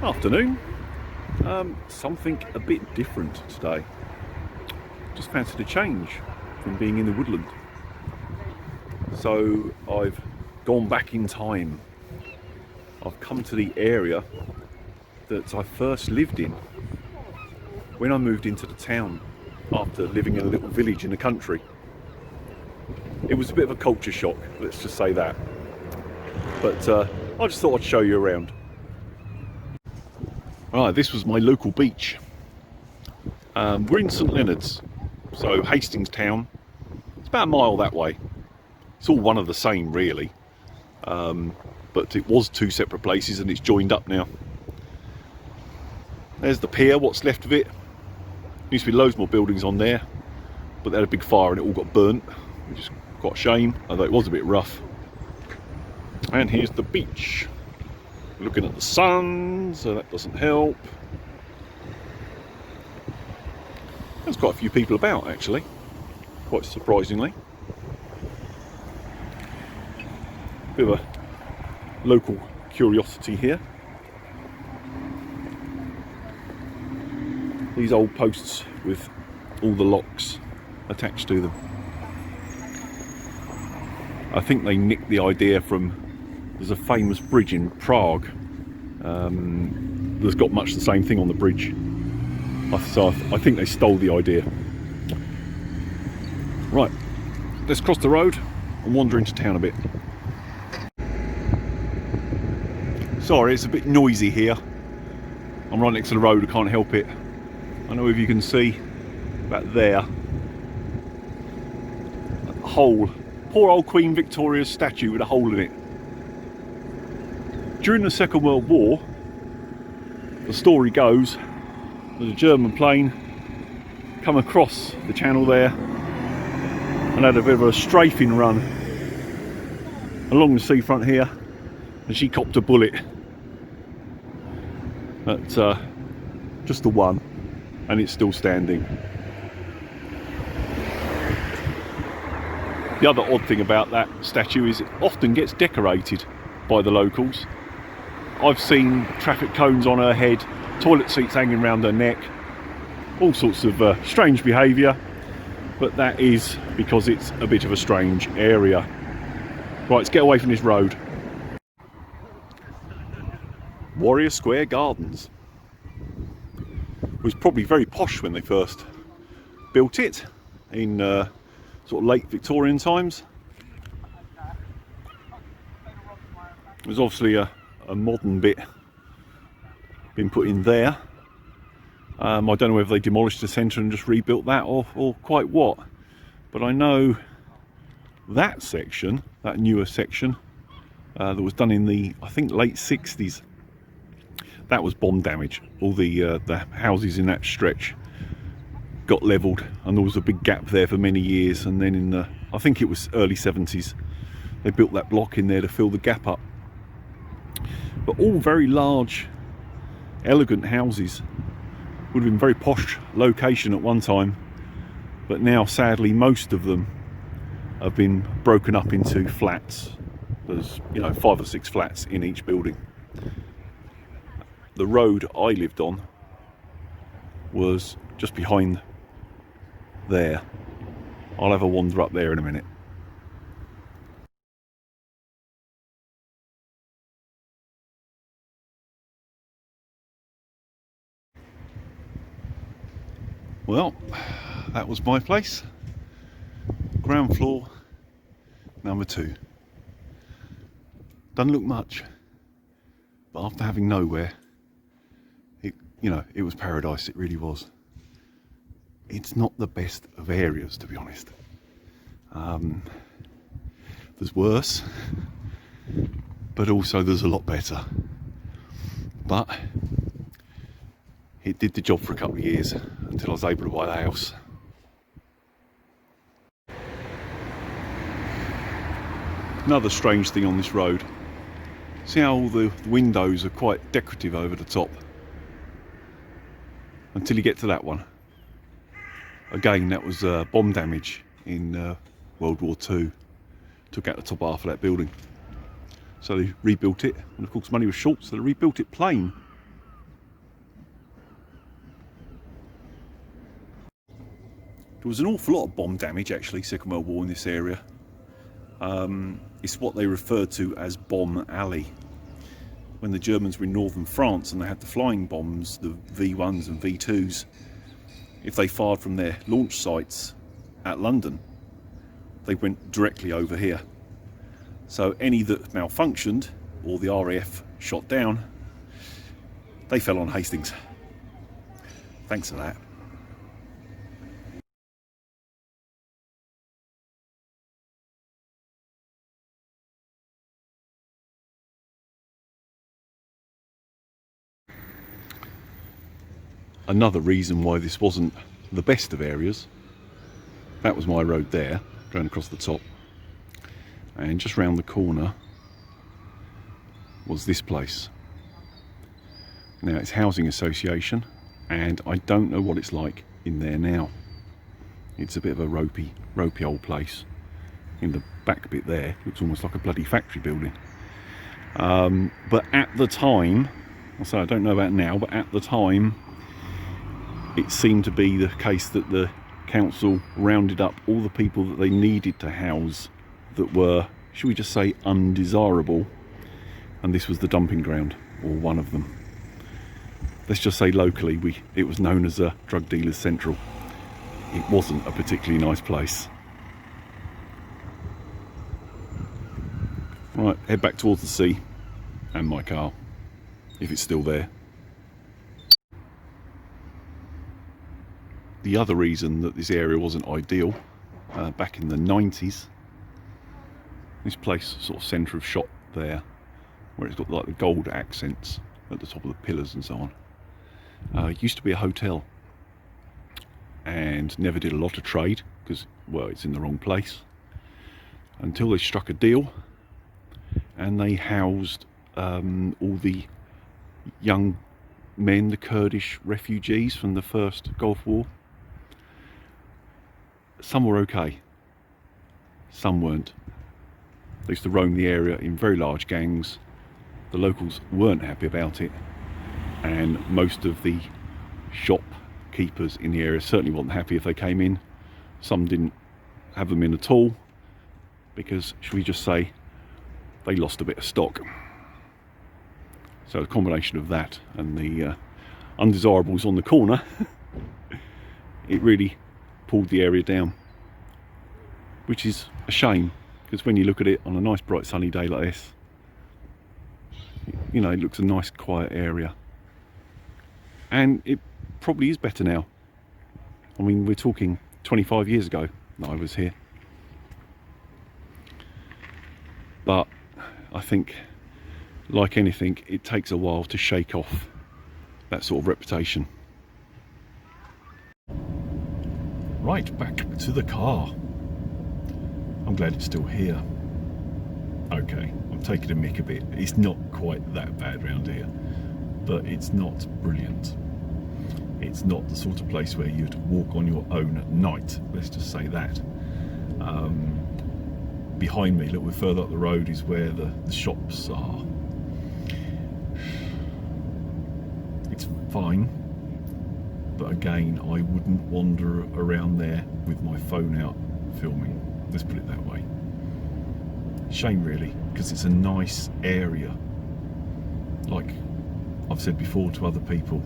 Afternoon. Something a bit different today. Just fancied a change from being in the woodland. So I've gone back in time. I've come to the area that I first lived in when I moved into the town after living in a little village in the country. It was a bit of a culture shock, let's just say that. But I just thought I'd show you around. Right, this was my local beach. We're in St Leonard's, so Hastings town. It's about a mile that way. It's all one of the same really, but it was two separate places and it's joined up now. There's the pier, what's left of it. Used to be loads more buildings on there, but they had a big fire and it all got burnt, which is quite a shame, although it was a bit rough. And here's the beach. Looking at the sun, so that doesn't help. There's quite a few people about actually, quite surprisingly. Bit of a local curiosity here. These old posts with all the locks attached to them. I think they nicked the idea from, there's a famous bridge in Prague that's got much the same thing on the bridge. So I think they stole the idea. Right, let's cross the road and wander into town a bit. Sorry, it's a bit noisy here. I'm right next to the road, I can't help it. I don't know if you can see back there. That hole. Poor old Queen Victoria's statue with a hole in it. During the Second World War, the story goes that a German plane come across the channel there and had a bit of a strafing run along the seafront here, and she copped a bullet. But just the one, and it's still standing. The other odd thing about that statue is it often gets decorated by the locals. I've seen traffic cones on her head, toilet seats hanging around her neck, all sorts of strange behaviour, but that is because it's a bit of a strange area. Right, let's get away from this road. Warrior Square Gardens. It was probably very posh when they first built it in sort of late Victorian times. There's obviously a modern bit been put in there. I don't know whether they demolished the centre and just rebuilt that or quite what, but I know that section, that newer section that was done in the, I think, late 60s, that was bomb damage. All the houses in that stretch got levelled and there was a big gap there for many years, and then in the, I think it was early 70s, they built that block in there to fill the gap up. But all very large, elegant houses. Would have been very posh location at one time, but now sadly most of them have been broken up into flats. There's, you know, 5 or 6 flats in each building. The road I lived on was just behind there. I'll have a wander up there in a minute. Well, that was my place. Ground floor, number 2. Doesn't look much, but after having nowhere, it was paradise. It really was. It's not the best of areas, to be honest. There's worse, but also there's a lot better. But it did the job for a couple of years until I was able to buy the house. Another strange thing on this road, see how all the windows are quite decorative over the top, until you get to that one. Again, that was bomb damage in World War II, took out the top half of that building. So they rebuilt it, and of course money was short, so they rebuilt it plain. There was an awful lot of bomb damage actually, Second World War, in this area. It's what they referred to as Bomb Alley. When the Germans were in northern France and they had the flying bombs, the V1s and V2s, if they fired from their launch sites at London, they went directly over here. So any that malfunctioned, or the RAF shot down, they fell on Hastings. Thanks for that. Another reason why this wasn't the best of areas, that was my road there, going across the top, and just round the corner was this place. Now it's housing association, and I don't know what it's like in there now. It's a bit of a ropey old place. In the back bit there, looks almost like a bloody factory building. But at the time, I don't know about now, but at the time, it seemed to be the case that the council rounded up all the people that they needed to house that were, should we just say, undesirable, and this was the dumping ground, or one of them. Let's just say locally, it was known as a drug dealers central. It wasn't a particularly nice place. Right, head back towards the sea and my car, if it's still there. The other reason that this area wasn't ideal, back in the 90s, this place, sort of centre of shot there, where it's got like the gold accents at the top of the pillars and so on, used to be a hotel, and never did a lot of trade because, well, it's in the wrong place, until they struck a deal and they housed all the young men, the Kurdish refugees from the first Gulf War. Some were okay, some weren't. They used to roam the area in very large gangs. The locals weren't happy about it, and most of the shopkeepers in the area certainly wasn't happy if they came in. Some didn't have them in at all because, should we just say, they lost a bit of stock. So a combination of that and the undesirables on the corner, it really pulled the area down, which is a shame, because when you look at it on a nice bright sunny day like this, you know, it looks a nice quiet area, and it probably is better now. I mean, we're talking 25 years ago that I was here, but I think, like anything, it takes a while to shake off that sort of reputation. Right, back to the car. I'm glad it's still here. Okay, I'm taking a mick a bit. It's not quite that bad round here, but it's not brilliant. It's not the sort of place where you'd walk on your own at night, let's just say that. Behind me, a little bit further up the road, is where the shops are. It's fine, but again, I wouldn't wander around there with my phone out filming, let's put it that way. Shame really, because it's a nice area. Like I've said before to other people,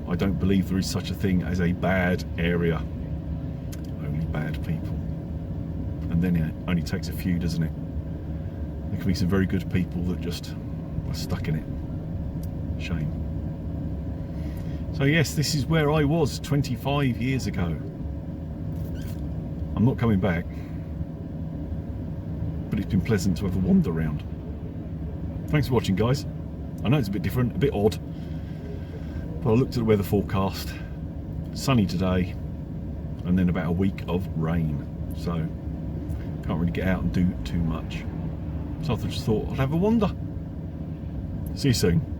I don't believe there is such a thing as a bad area, only bad people. And then it only takes a few, doesn't it? There can be some very good people that just are stuck in it. Shame. So yes, this is where I was 25 years ago. I'm not coming back, but it's been pleasant to have a wander around. Thanks for watching, guys. I know it's a bit different, a bit odd, but I looked at the weather forecast. Sunny today, and then about a week of rain. So can't really get out and do too much. So I just thought I'd have a wander. See you soon.